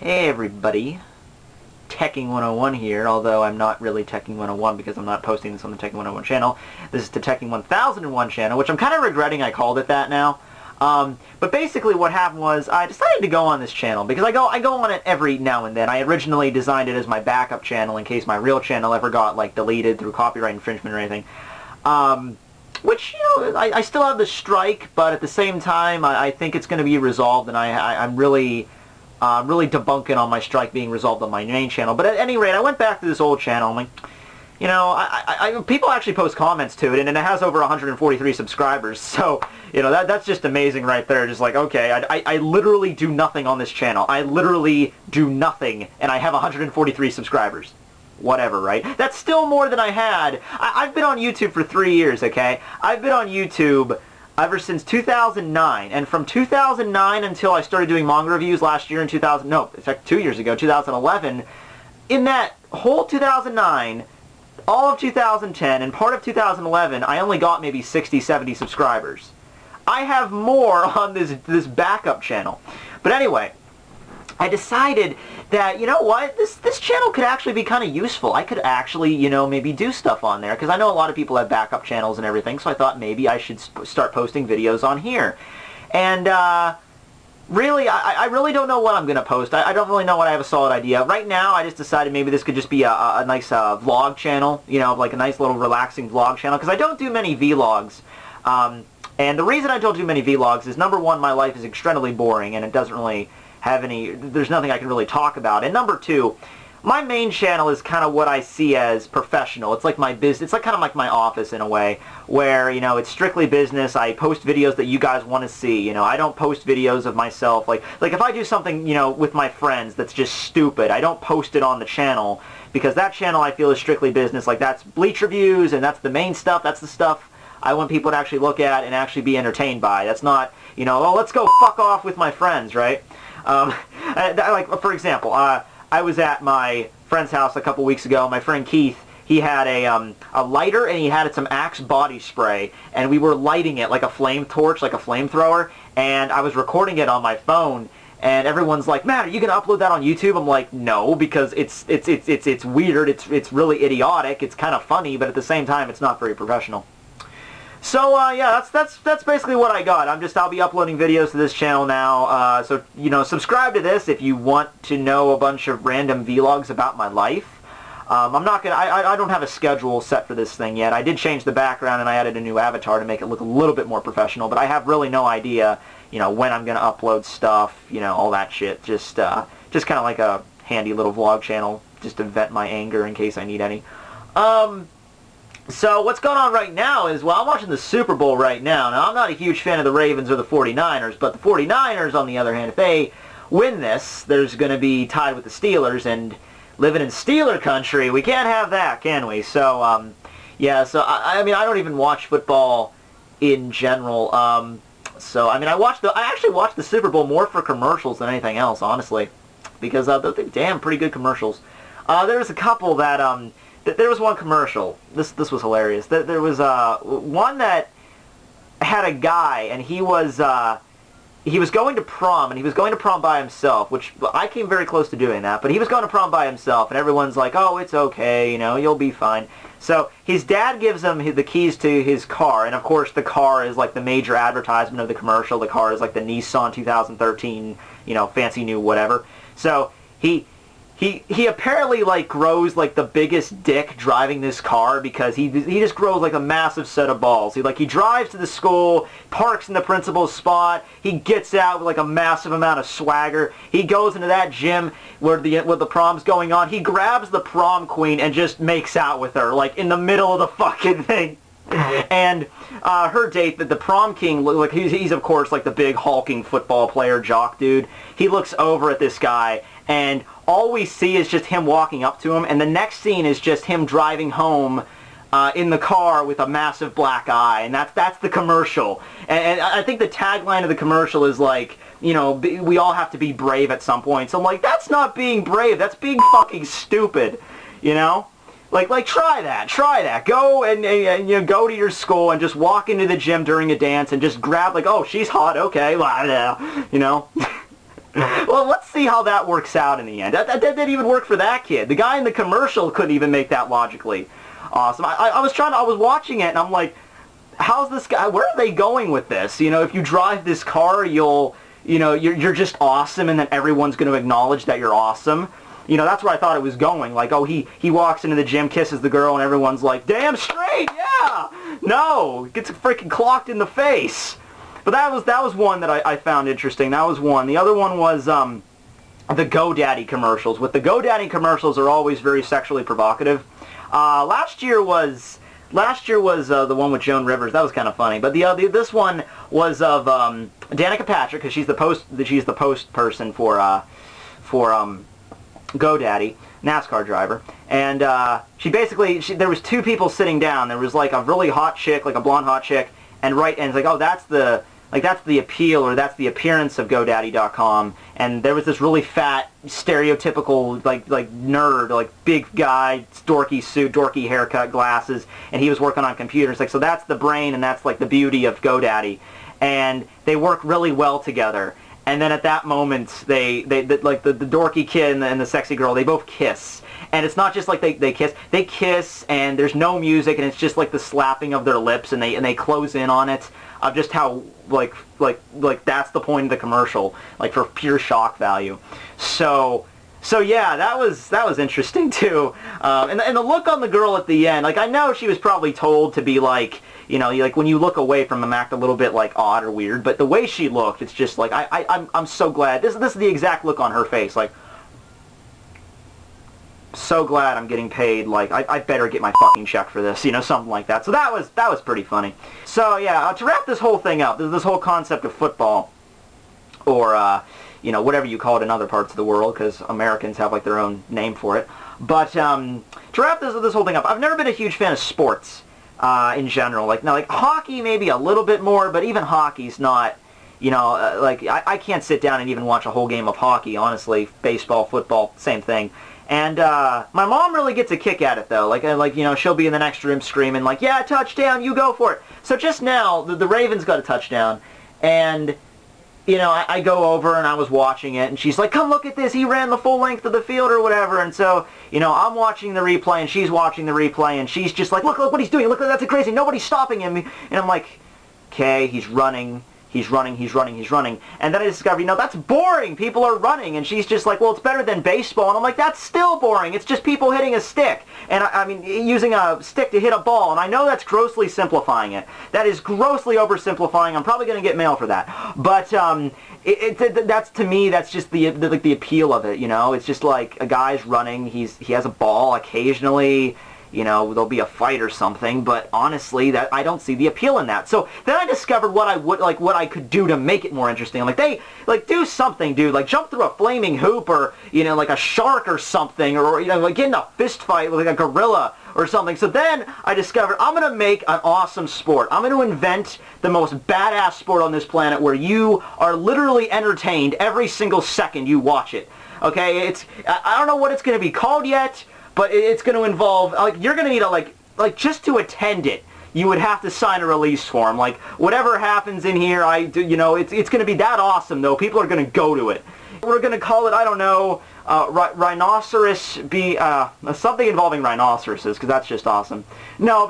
Hey everybody, Teching 101 here, although I'm not really Teching 101 because I'm not posting this on the Teching 101 channel. This is the Teching 1001 channel, which I'm kind of regretting I called it that now. But basically what happened was I decided to go on this channel because I go on it every now and then. I originally designed it as my backup channel in case my real channel ever got like deleted through copyright infringement or anything. Which, you know, I still have the strike, but at the same time I think it's going to be resolved, and I'm really debunking on my strike being resolved on my main channel. But at any rate, I went back to this old channel. I'm like, you know, people actually post comments to it, and it has over 143 subscribers. So, you know, that's just amazing right there. Just like, okay, I literally do nothing on this channel. I literally do nothing, and I have 143 subscribers. Whatever, right? That's still more than I had. I've been on YouTube for 3 years, okay? I've been on YouTube ever since 2009, and from 2009 until I started doing manga reviews last year in 2 years ago, 2011, in that whole 2009, all of 2010, and part of 2011, I only got maybe 60, 70 subscribers. I have more on this backup channel. But anyway, I decided that, you know what, this channel could actually be kind of useful. I could actually, you know, maybe do stuff on there, because I know a lot of people have backup channels and everything, so I thought maybe I should start posting videos on here. And, really, I really don't know what I'm going to post. I don't really know what I have a solid idea. Right now, I just decided maybe this could just be a nice vlog channel, you know, like a nice little relaxing vlog channel, because I don't do many vlogs. And the reason I don't do many vlogs is, number one, my life is extremely boring, and it doesn't really have there's nothing I can really talk about. And number two, my main channel is kind of what I see as professional. It's like my business. It's like kind of like my office in a way, where, you know, it's strictly business. I post videos that you guys want to see. You know, I don't post videos of myself. Like if I do something, you know, with my friends that's just stupid, I don't post it on the channel, because that channel I feel is strictly business. Like, that's Bleach reviews, and that's the main stuff. That's the stuff I want people to actually look at and actually be entertained by. That's not, you know, oh, let's go fuck off with my friends, right? Like, for example, I was at my friend's house a couple weeks ago. My friend Keith, he had a lighter, and he had some Axe body spray, and we were lighting it like a flame torch, like a flamethrower, and I was recording it on my phone, and everyone's like, Matt, are you going to upload that on YouTube? I'm like, no, because it's weird, it's really idiotic, it's kind of funny, but at the same time, it's not very professional. So, yeah, that's basically what I got. I'll be uploading videos to this channel now, so, you know, subscribe to this if you want to know a bunch of random vlogs about my life. I don't have a schedule set for this thing yet. I did change the background, and I added a new avatar to make it look a little bit more professional, but I have really no idea, you know, when I'm going to upload stuff, you know, all that shit. Just kind of like a handy little vlog channel, just to vent my anger in case I need any. So what's going on right now is, well, I'm watching the Super Bowl right now. Now, I'm not a huge fan of the Ravens or the 49ers, but the 49ers, on the other hand, if they win this, there's going to be tied with the Steelers, and living in Steeler country, we can't have that, can we? So, yeah, so, I mean, I don't even watch football in general. So, I mean, I actually watch the Super Bowl more for commercials than anything else, honestly, because they're damn pretty good commercials. There's a couple that, there was one commercial. This was hilarious. There was one that had a guy, and he was going to prom, and he was going to prom by himself, which I came very close to doing that, but he was going to prom by himself, and everyone's like, oh, it's okay, you know, you'll be fine. So his dad gives him the keys to his car, and of course the car is like the major advertisement of the commercial. The car is like the Nissan 2013, you know, fancy new whatever. So he apparently, like, grows, like, the biggest dick driving this car, because he just grows, like, a massive set of balls. He drives to the school, parks in the principal's spot, he gets out with, like, a massive amount of swagger, he goes into that gym where the prom's going on, he grabs the prom queen and just makes out with her, like, in the middle of the fucking thing. And her date, the prom king, like, he's of course like the big hulking football player jock dude. He looks over at this guy, and all we see is just him walking up to him, and the next scene is just him driving home in the car with a massive black eye, and that's the commercial. And I think the tagline of the commercial is like, you know, we all have to be brave at some point. So I'm like, that's not being brave, that's being fucking stupid, you know? Like try that. Go and you know, go to your school and just walk into the gym during a dance and just grab, like, oh, she's hot, okay, you know. Well, let's see how that works out in the end. That didn't even work for that kid. The guy in the commercial couldn't even make that logically awesome. I was watching it, and I'm like, how's this guy, where are they going with this? You know, if you drive this car, you're just awesome, and then everyone's going to acknowledge that you're awesome. You know, that's where I thought it was going. Like, oh, he walks into the gym, kisses the girl, and everyone's like, damn straight, yeah! No, gets freaking clocked in the face. But that was one that I found interesting. That was one. The other one was the GoDaddy commercials. With the GoDaddy commercials are always very sexually provocative. Last year was the one with Joan Rivers. That was kind of funny. But this one was of Danica Patrick, because she's the post person for GoDaddy, NASCAR driver. And there was two people sitting down. There was like a really hot chick, like a blonde hot chick, and it's like, oh, that's the appeal, or that's the appearance of GoDaddy.com. And there was this really fat, stereotypical, like nerd, like big guy, dorky suit, dorky haircut, glasses, and he was working on computers. Like, so that's the brain, and that's like the beauty of GoDaddy. And they work really well together. And then at that moment, they like the dorky kid and the sexy girl, they both kiss. And it's not just like they kiss, and there's no music, and it's just like the slapping of their lips, and they close in on it, of just how like that's the point of the commercial, like for pure shock value. So yeah, that was interesting too. And the look on the girl at the end, like, I know she was probably told to be like, you know, like when you look away from them, act a little bit like odd or weird, but the way she looked, it's just like, I'm so glad. This is the exact look on her face, like, so glad I'm getting paid, like, I better get my fucking check for this, you know, something like that. So that was pretty funny. So yeah, to wrap this whole thing up, this whole concept of football, or, you know, whatever you call it in other parts of the world, because Americans have like their own name for it. But to wrap this whole thing up, I've never been a huge fan of sports in general. Like, now, like hockey maybe a little bit more, but even hockey's not, you know, like I can't sit down and even watch a whole game of hockey, honestly. Baseball, football, same thing. And my mom really gets a kick at it, though. Like, you know, she'll be in the next room screaming, like, yeah, touchdown, you go for it. So just now, the Ravens got a touchdown, and, you know, I go over and I was watching it, and she's like, come look at this, he ran the full length of the field or whatever. And so, you know, I'm watching the replay, and she's watching the replay, and she's just like, look what he's doing, look, that's crazy, nobody's stopping him. And I'm like, okay, he's running. He's running. And then I discovered, you know, that's boring. People are running. And she's just like, well, it's better than baseball. And I'm like, that's still boring. It's just people hitting a stick. And I mean, using a stick to hit a ball. And I know that's grossly simplifying it. That is grossly oversimplifying. I'm probably going to get mail for that. But that's, to me, that's just the appeal of it, you know? It's just like a guy's running. He has a ball occasionally. You know, there'll be a fight or something, but honestly, that I don't see the appeal in that. So then I discovered what I could do to make it more interesting. I'm like, do something, dude. Like, jump through a flaming hoop, or, you know, like a shark or something, or, you know, like get in a fist fight with like a gorilla or something. So then I discovered I'm going to make an awesome sport. I'm going to invent the most badass sport on this planet, where you are literally entertained every single second you watch it. Okay, I don't know what it's going to be called yet, but it's going to involve, like, you're going to need a, like, just to attend it, you would have to sign a release form. Like, whatever happens in here, you know, it's going to be that awesome, though. People are going to go to it. We're going to call it, I don't know, rhinoceros, something involving rhinoceroses, because that's just awesome. No,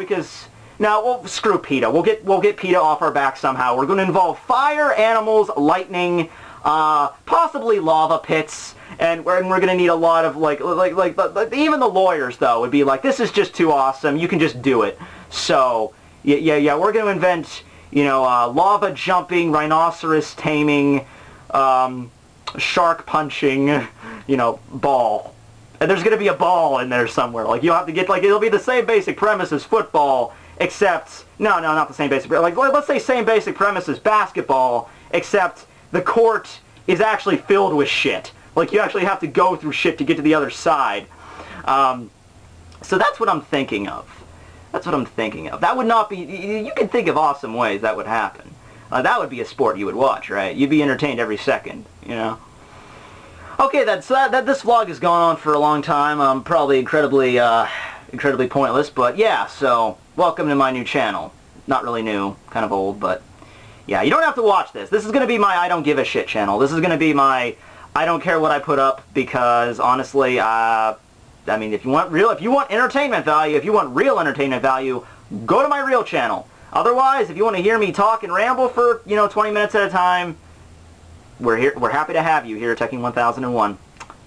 well, screw PETA. We'll get PETA off our back somehow. We're going to involve fire, animals, lightning, possibly lava pits, and we're going to need a lot of, like, even the lawyers, though, would be like, this is just too awesome, you can just do it. So, yeah, we're going to invent, you know, lava jumping, rhinoceros taming, shark punching, you know, ball. And there's going to be a ball in there somewhere. Like, you'll have to get, like, it'll be the same basic premise as football, except, no, not the same basic, like, let's say same basic premise as basketball, except the court is actually filled with shit. Like, you actually have to go through shit to get to the other side. So that's what I'm thinking of. That would not be, you can think of awesome ways that would happen. That would be a sport you would watch, right? You'd be entertained every second, you know? Okay, this vlog has gone on for a long time. Probably incredibly pointless, but yeah, so welcome to my new channel. Not really new, kind of old, but yeah, you don't have to watch this. This is going to be my I don't give a shit channel. This is going to be my I don't care what I put up because honestly, I mean, if you want entertainment value, if you want real entertainment value, go to my real channel. Otherwise, if you want to hear me talk and ramble for 20 minutes at a time, we're happy to have you here at Teching 1001.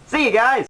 See you guys.